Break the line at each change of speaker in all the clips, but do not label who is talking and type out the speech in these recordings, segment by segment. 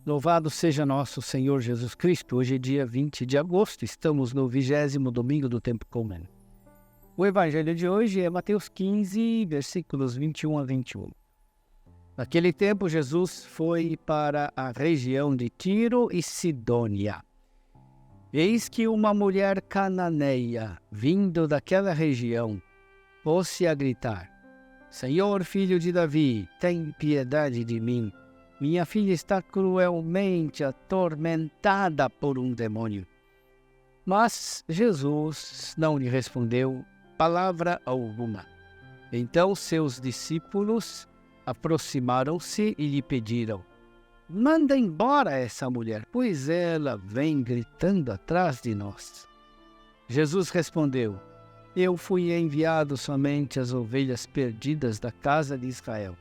Louvado seja nosso Senhor Jesus Cristo. Hoje é dia 20 de agosto, estamos no 20º domingo do tempo comum. O evangelho de hoje é Mateus 15, versículos 21 a 21. Naquele tempo, Jesus foi para a região de Tiro e Sidônia. Eis que uma mulher cananeia, vindo daquela região, pôs-se a gritar: Senhor, filho de Davi, tem piedade de mim. Minha filha está cruelmente atormentada por um demônio. Mas Jesus não lhe respondeu palavra alguma. Então seus discípulos aproximaram-se e lhe pediram: manda embora essa mulher, pois ela vem gritando atrás de nós. Jesus respondeu: eu fui enviado somente às ovelhas perdidas da casa de Israel.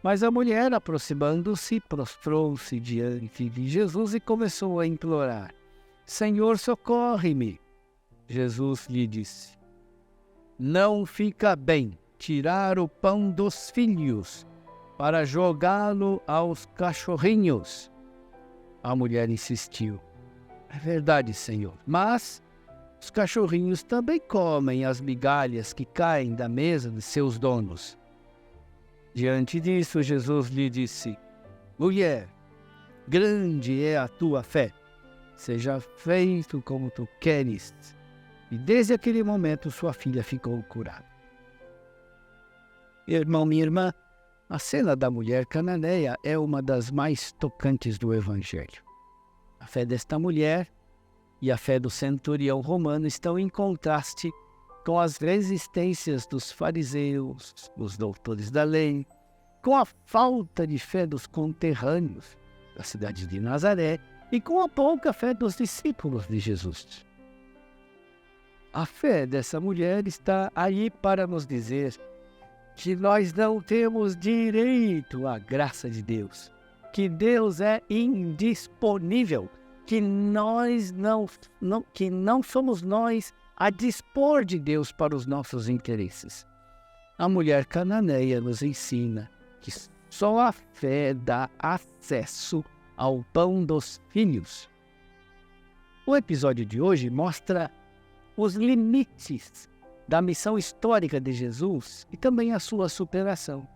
Mas a mulher, aproximando-se, prostrou-se diante de Jesus e começou a implorar: Senhor, socorre-me. Jesus lhe disse: não fica bem tirar o pão dos filhos para jogá-lo aos cachorrinhos. A mulher insistiu: é verdade, Senhor, mas os cachorrinhos também comem as migalhas que caem da mesa de seus donos. Diante disso, Jesus lhe disse: mulher, grande é a tua fé, seja feito como tu queres. E desde aquele momento sua filha ficou curada. Irmão, minha irmã, a cena da mulher cananeia é uma das mais tocantes do Evangelho. A fé desta mulher e a fé do centurião romano estão em contraste com as resistências dos fariseus, dos doutores da lei, com a falta de fé dos conterrâneos da cidade de Nazaré e com a pouca fé dos discípulos de Jesus. A fé dessa mulher está aí para nos dizer que nós não temos direito à graça de Deus, que Deus é indisponível, que não somos nós a dispor de Deus para os nossos interesses. A mulher cananeia nos ensina que só a fé dá acesso ao pão dos filhos. O episódio de hoje mostra os limites da missão histórica de Jesus e também a sua superação.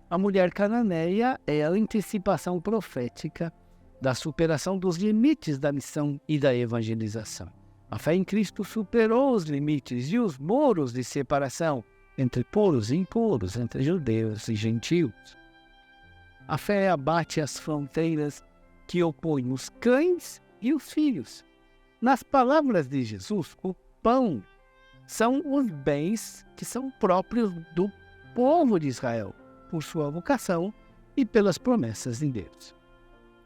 A mulher cananeia é a antecipação profética da superação dos limites da missão e da evangelização. A fé em Cristo superou os limites e os muros de separação entre puros e impuros, entre judeus e gentios. A fé abate as fronteiras que opõem os cães e os filhos. Nas palavras de Jesus, o pão são os bens que são próprios do povo de Israel, por sua vocação e pelas promessas de Deus.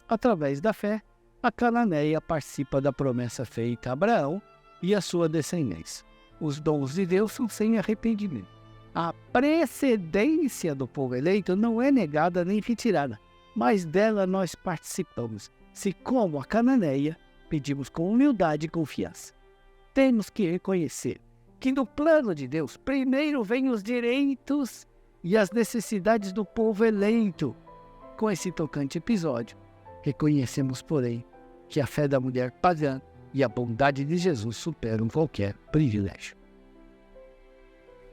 Através da fé, a cananeia participa da promessa feita a Abraão e a sua descendência. Os dons de Deus são sem arrependimento. A precedência do povo eleito não é negada nem retirada, mas dela nós participamos, se como a cananeia pedimos com humildade e confiança. Temos que reconhecer que no plano de Deus, primeiro vêm os direitos e as necessidades do povo eleito. Com esse tocante episódio, reconhecemos, porém, que a fé da mulher pagã e a bondade de Jesus superam qualquer privilégio.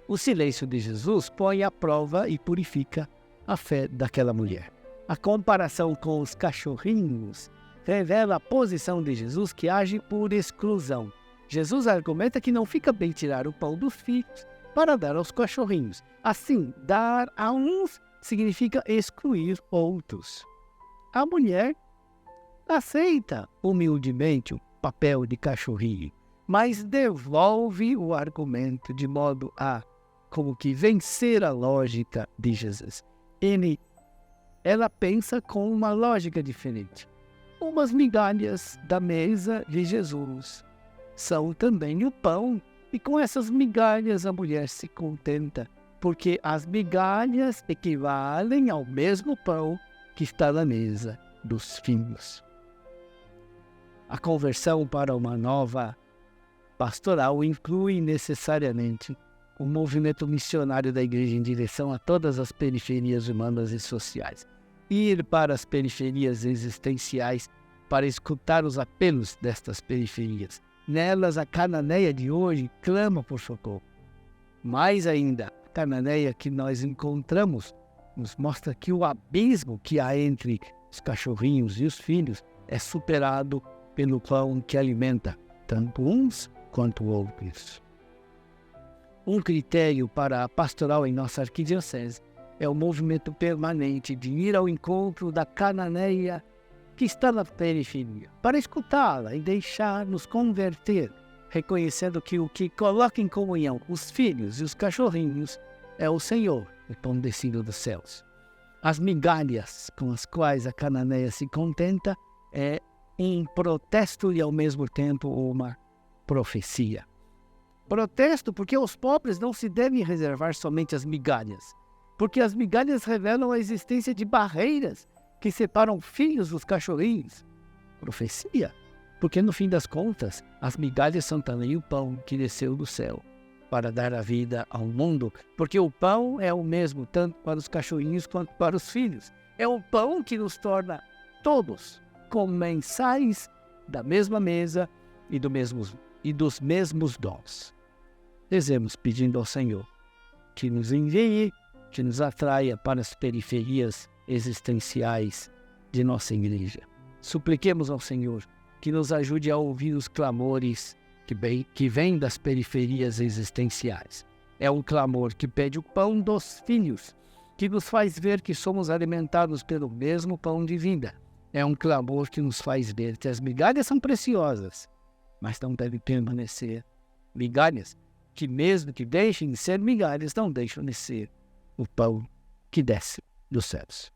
O silêncio de Jesus põe à prova e purifica a fé daquela mulher. A comparação com os cachorrinhos revela a posição de Jesus que age por exclusão. Jesus argumenta que não fica bem tirar o pão dos filhos para dar aos cachorrinhos. Assim, dar a uns significa excluir outros. A mulher aceita humildemente o papel de cachorrinho, mas devolve o argumento de modo a como que vencer a lógica de Jesus. Ela pensa com uma lógica diferente. Umas migalhas da mesa de Jesus são também o pão, e com essas migalhas a mulher se contenta, porque as migalhas equivalem ao mesmo pão que está na mesa dos filhos. A conversão para uma nova pastoral inclui necessariamente o movimento missionário da igreja em direção a todas as periferias humanas e sociais. Ir para as periferias existenciais para escutar os apelos destas periferias. Nelas, a cananeia de hoje clama por socorro. Mais ainda, a cananeia que nós encontramos nos mostra que o abismo que há entre os cachorrinhos e os filhos é superado pelo pão que alimenta tanto uns quanto outros. Um critério para a pastoral em nossa arquidiocese é o movimento permanente de ir ao encontro da cananeia que está na periferia, para escutá-la e deixar-nos converter, reconhecendo que o que coloca em comunhão os filhos e os cachorrinhos é o Senhor, o pão descido dos céus. As migalhas com as quais a cananeia se contenta é um protesto e ao mesmo tempo uma profecia. Protesto porque os pobres não se devem reservar somente as migalhas, porque as migalhas revelam a existência de barreiras que separam filhos dos cachorrinhos. Profecia, porque no fim das contas, as migalhas são também o pão que desceu do céu para dar a vida ao mundo, porque o pão é o mesmo tanto para os cachorrinhos quanto para os filhos. É o pão que nos torna todos comensais da mesma mesa e dos mesmos dons. Rezemos pedindo ao Senhor que nos envie, que nos atraia para as periferias existenciais de nossa igreja. Supliquemos ao Senhor que nos ajude a ouvir os clamores que vêm das periferias existenciais. É um clamor que pede o pão dos filhos, que nos faz ver que somos alimentados pelo mesmo pão de vida. É um clamor que nos faz ver que as migalhas são preciosas, mas não devem permanecer migalhas, que mesmo que deixem de ser migalhas, não deixam de ser o pão que desce dos céus.